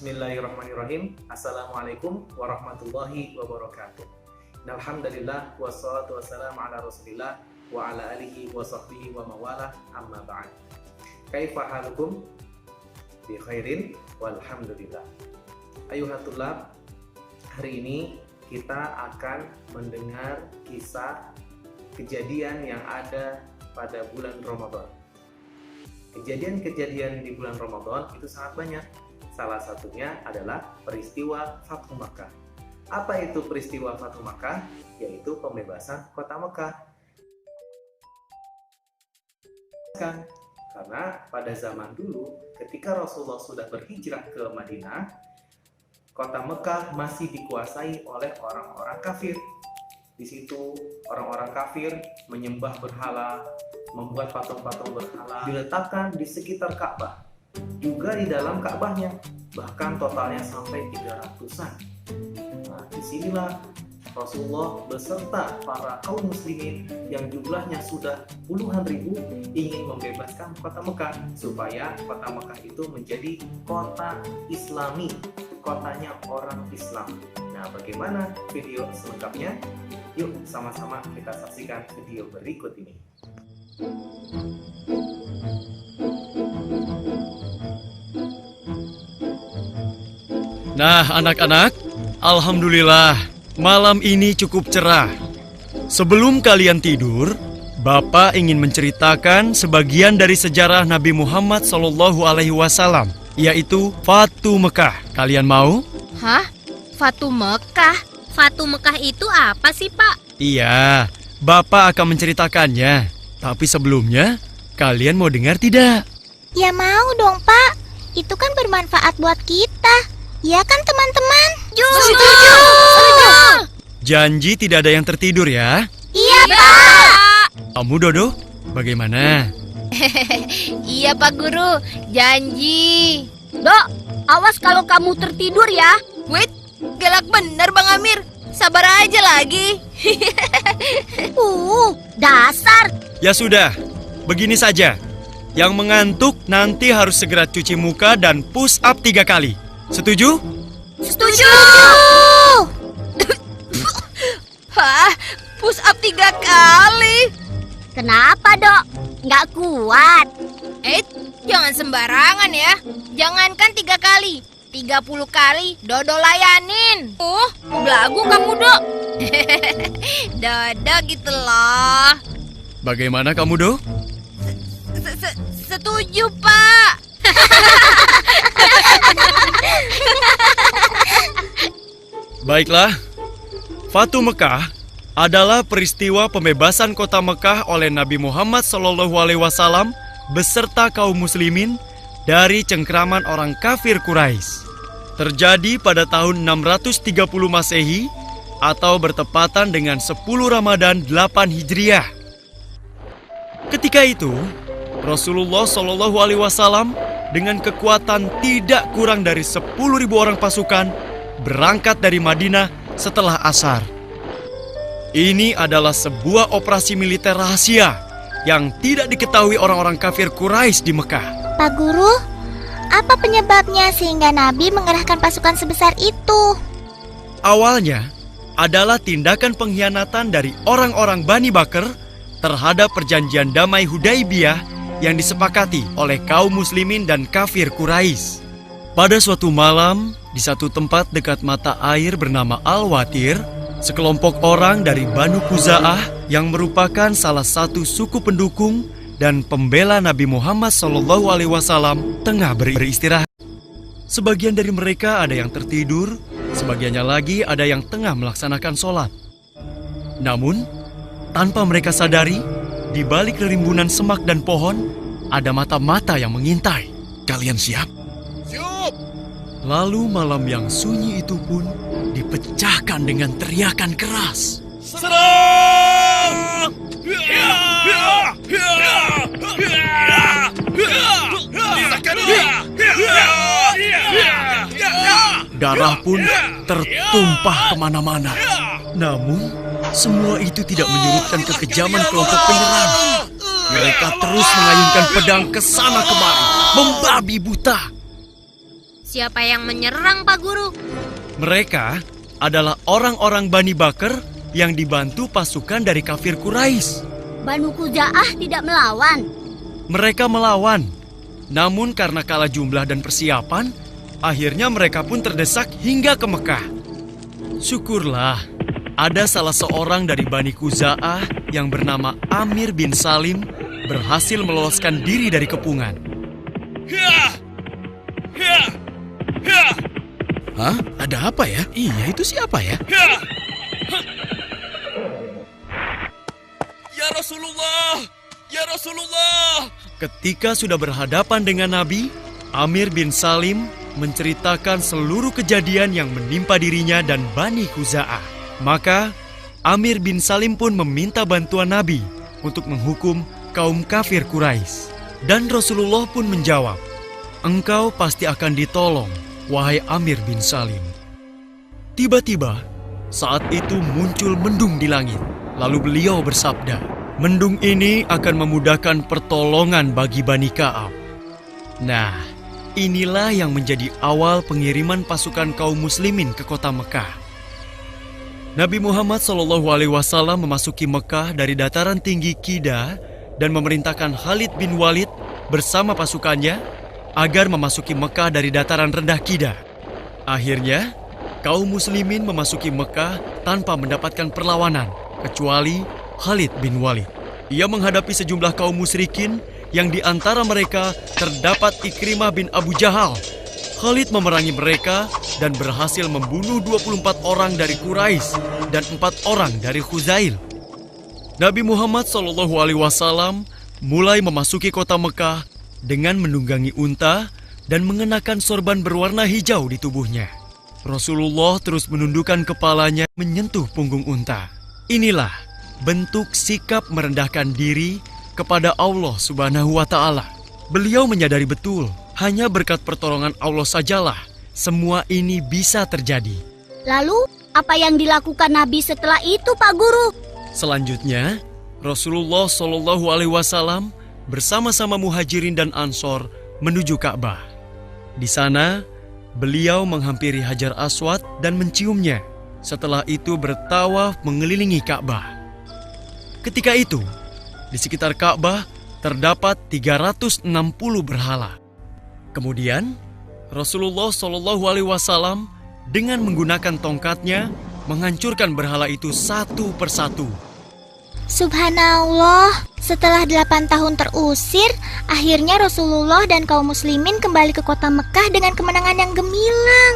Bismillahirrahmanirrahim. Assalamualaikum warahmatullahi wabarakatuh. Alhamdulillah wassalatu wassalamu ala Rasulillah wa ala alihi wa sahbihi wa mawalah, amma ba'd. Kaifa halukum? Bi khairin walhamdulillah. Ayuhat tulab, hari ini kita akan mendengar kisah kejadian yang ada pada bulan Ramadan. Kejadian-kejadian di bulan Ramadan itu sangat banyak. Salah satunya adalah peristiwa Fathu Makkah. Apa itu peristiwa Fathu Makkah? Yaitu pembebasan kota Mekah. Karena pada zaman dulu ketika Rasulullah sudah berhijrah ke Madinah, kota Mekah masih dikuasai oleh orang-orang kafir. Di situ orang-orang kafir menyembah berhala, membuat patung-patung berhala, diletakkan di sekitar Ka'bah, juga di dalam Ka'bahnya, bahkan totalnya sampai 300-an. Nah, disinilah Rasulullah beserta para kaum muslimin yang jumlahnya sudah puluhan ribu ingin membebaskan kota Mekah supaya kota Mekah itu menjadi kota Islami, kotanya orang Islam. Nah, bagaimana video selengkapnya? Yuk sama-sama kita saksikan video berikut ini. Nah, anak-anak, alhamdulillah, malam ini cukup cerah. Sebelum kalian tidur, Bapak ingin menceritakan sebagian dari sejarah Nabi Muhammad SAW, yaitu Fathu Mekah. Kalian mau? Hah? Fathu Mekah? Fathu Mekah itu apa sih, Pak? Iya, Bapak akan menceritakannya. Tapi sebelumnya, kalian mau dengar tidak? Ya mau dong, Pak. Itu kan bermanfaat buat kita. Ya kan, teman-teman? Setuju! Janji tidak ada yang tertidur ya? Iya, Pak. Kamu, Dodo, bagaimana? Iya, Pak Guru. Janji. Dok, awas kalau kamu tertidur ya. Wait, galak bener Bang Amir. Sabar aja lagi. Dasar. Ya sudah, begini saja. Yang mengantuk nanti harus segera cuci muka dan push up 3 kali. Setuju? Setuju. Hah, push up 3 kali. Kenapa, Dok? Nggak kuat. Jangan sembarangan ya. Jangankan 3 kali, 30 kali Dodo layanin. Belagu kamu, Dok. Dodo gitu loh. Bagaimana kamu, Do? Setuju, Pak. Baiklah, Fathu Mekah adalah peristiwa pembebasan kota Mekah oleh Nabi Muhammad SAW beserta kaum muslimin dari cengkraman orang kafir Quraisy. Terjadi pada tahun 630 Masehi atau bertepatan dengan 10 Ramadan 8 Hijriah. Ketika itu, Rasulullah SAW dengan kekuatan tidak kurang dari 10.000 orang pasukan berangkat dari Madinah setelah asar. Ini adalah sebuah operasi militer rahasia yang tidak diketahui orang-orang kafir Quraisy di Mekah. Pak Guru, apa penyebabnya sehingga Nabi mengerahkan pasukan sebesar itu? Awalnya adalah tindakan pengkhianatan dari orang-orang Bani Bakr terhadap perjanjian damai Hudaibiyah yang disepakati oleh kaum muslimin dan kafir Quraisy. Pada suatu malam, di satu tempat dekat mata air bernama Al-Watir, sekelompok orang dari Banu Khuza'ah yang merupakan salah satu suku pendukung dan pembela Nabi Muhammad SAW tengah beristirahat. Sebagian dari mereka ada yang tertidur, sebagiannya lagi ada yang tengah melaksanakan sholat. Namun, tanpa mereka sadari, di balik rimbunan semak dan pohon, ada mata-mata yang mengintai. Kalian siap? Siap! Lalu malam yang sunyi itu pun dipecahkan dengan teriakan keras. Serang! Darah pun tertumpah kemana-mana. Namun, semua itu tidak menyurutkan kekejaman kelompok penyerang. Mereka terus mengayunkan pedang ke sana kemari, membabi buta. Siapa yang menyerang, Pak Guru? Mereka adalah orang-orang Bani Bakr yang dibantu pasukan dari kafir Quraisy. Banu Kuza'ah tidak melawan. Mereka melawan, namun karena kalah jumlah dan persiapan, akhirnya mereka pun terdesak hingga ke Mekah. Syukurlah, ada salah seorang dari Bani Kuza'ah yang bernama Amir bin Salim berhasil meloloskan diri dari kepungan. Hah? Ada apa ya? Iya, itu siapa ya? Ya Rasulullah! Ya Rasulullah! Ketika sudah berhadapan dengan Nabi, Amir bin Salim menceritakan seluruh kejadian yang menimpa dirinya dan Bani Kuza'ah. Maka, Amir bin Salim pun meminta bantuan Nabi untuk menghukum kaum kafir Quraisy. Dan Rasulullah pun menjawab, "Engkau pasti akan ditolong, wahai Amir bin Salim." Tiba-tiba, saat itu muncul mendung di langit. Lalu beliau bersabda, "Mendung ini akan memudahkan pertolongan bagi Bani Ka'ab." Nah, inilah yang menjadi awal pengiriman pasukan kaum muslimin ke kota Mekah. Nabi Muhammad SAW memasuki Mekah dari dataran tinggi Qida dan memerintahkan Khalid bin Walid bersama pasukannya agar memasuki Mekah dari dataran rendah Qida. Akhirnya, kaum muslimin memasuki Mekah tanpa mendapatkan perlawanan, kecuali Khalid bin Walid. Ia menghadapi sejumlah kaum musyrikin yang di antara mereka terdapat Ikrimah bin Abu Jahal. Khalid memerangi mereka dan berhasil membunuh 24 orang dari Quraisy dan 4 orang dari Khuzail. Nabi Muhammad SAW mulai memasuki kota Mekah dengan menunggangi unta dan mengenakan sorban berwarna hijau di tubuhnya. Rasulullah terus menundukkan kepalanya menyentuh punggung unta. Inilah bentuk sikap merendahkan diri kepada Allah Subhanahu wa Ta'ala. Beliau menyadari betul, hanya berkat pertolongan Allah sajalah semua ini bisa terjadi. Lalu, apa yang dilakukan Nabi setelah itu, Pak Guru? Selanjutnya, Rasulullah SAW bersama-sama Muhajirin dan Ansor menuju Ka'bah. Di sana, beliau menghampiri Hajar Aswad dan menciumnya. Setelah itu bertawaf mengelilingi Ka'bah. Ketika itu, di sekitar Ka'bah terdapat 360 berhala. Kemudian, Rasulullah SAW dengan menggunakan tongkatnya menghancurkan berhala itu satu persatu. Subhanallah, setelah 8 tahun terusir, akhirnya Rasulullah dan kaum muslimin kembali ke kota Mekah dengan kemenangan yang gemilang.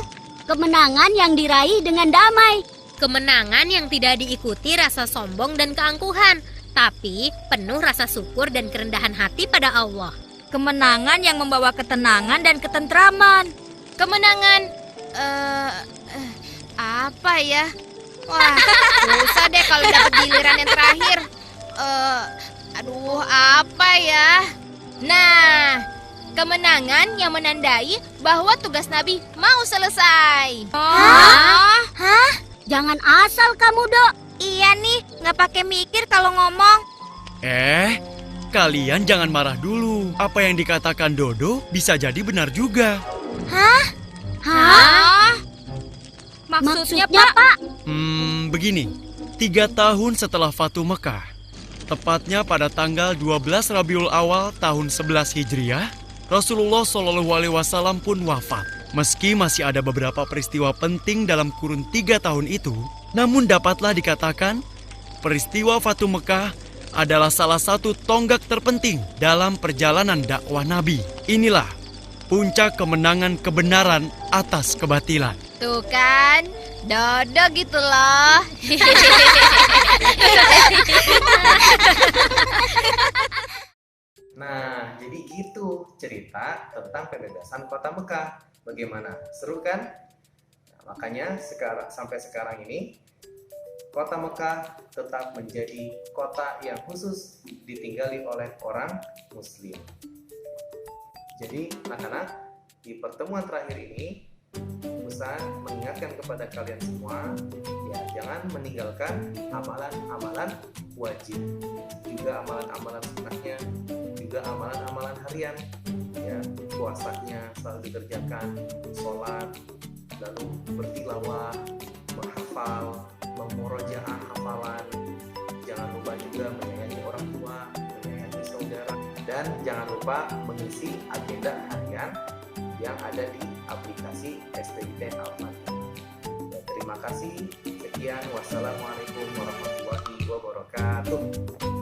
Kemenangan yang diraih dengan damai. Kemenangan yang tidak diikuti rasa sombong dan keangkuhan, tapi penuh rasa syukur dan kerendahan hati pada Allah. Kemenangan yang membawa ketenangan dan ketentraman. Kemenangan, apa ya? Wah, susah deh kalau dapat giliran yang terakhir. Aduh, apa ya? Nah, kemenangan yang menandai bahwa tugas Nabi mau selesai. Hah? Jangan asal kamu, Dok. Iya nih, nggak pakai mikir kalau ngomong. Kalian jangan marah dulu. Apa yang dikatakan Dodo bisa jadi benar juga. Hah? Maksudnya, Pak? Begini. 3 tahun setelah Fatu Mekah, tepatnya pada tanggal 12 Rabiul Awal tahun 11 Hijriah, Rasulullah SAW pun wafat. Meski masih ada beberapa peristiwa penting dalam kurun 3 tahun itu, namun dapatlah dikatakan peristiwa Fatu Mekah adalah salah satu tonggak terpenting dalam perjalanan dakwah Nabi. Inilah puncak kemenangan kebenaran atas kebatilan. Tuh kan, Dodo gitu loh. Nah, jadi gitu cerita tentang pembebasan kota Mekah. Bagaimana? Seru kan? Nah, makanya sampai sekarang ini kota Mekah tetap menjadi kota yang khusus ditinggali oleh orang Muslim. Jadi anak-anak, di pertemuan terakhir ini Ustaz mengingatkan kepada kalian semua, ya jangan meninggalkan amalan-amalan wajib, juga amalan-amalan sunnahnya, juga juga amalan-amalan harian, ya, puasanya selalu dikerjakan, sholat, lalu bertilawah, menghafal, memurojaah hafalan. Jangan lupa juga menyayangi orang tua, menyayangi saudara, dan jangan lupa mengisi agenda harian yang ada di aplikasi STIT Al-Fatihah. Ya, terima kasih. Sekian, wassalamualaikum warahmatullahi wabarakatuh.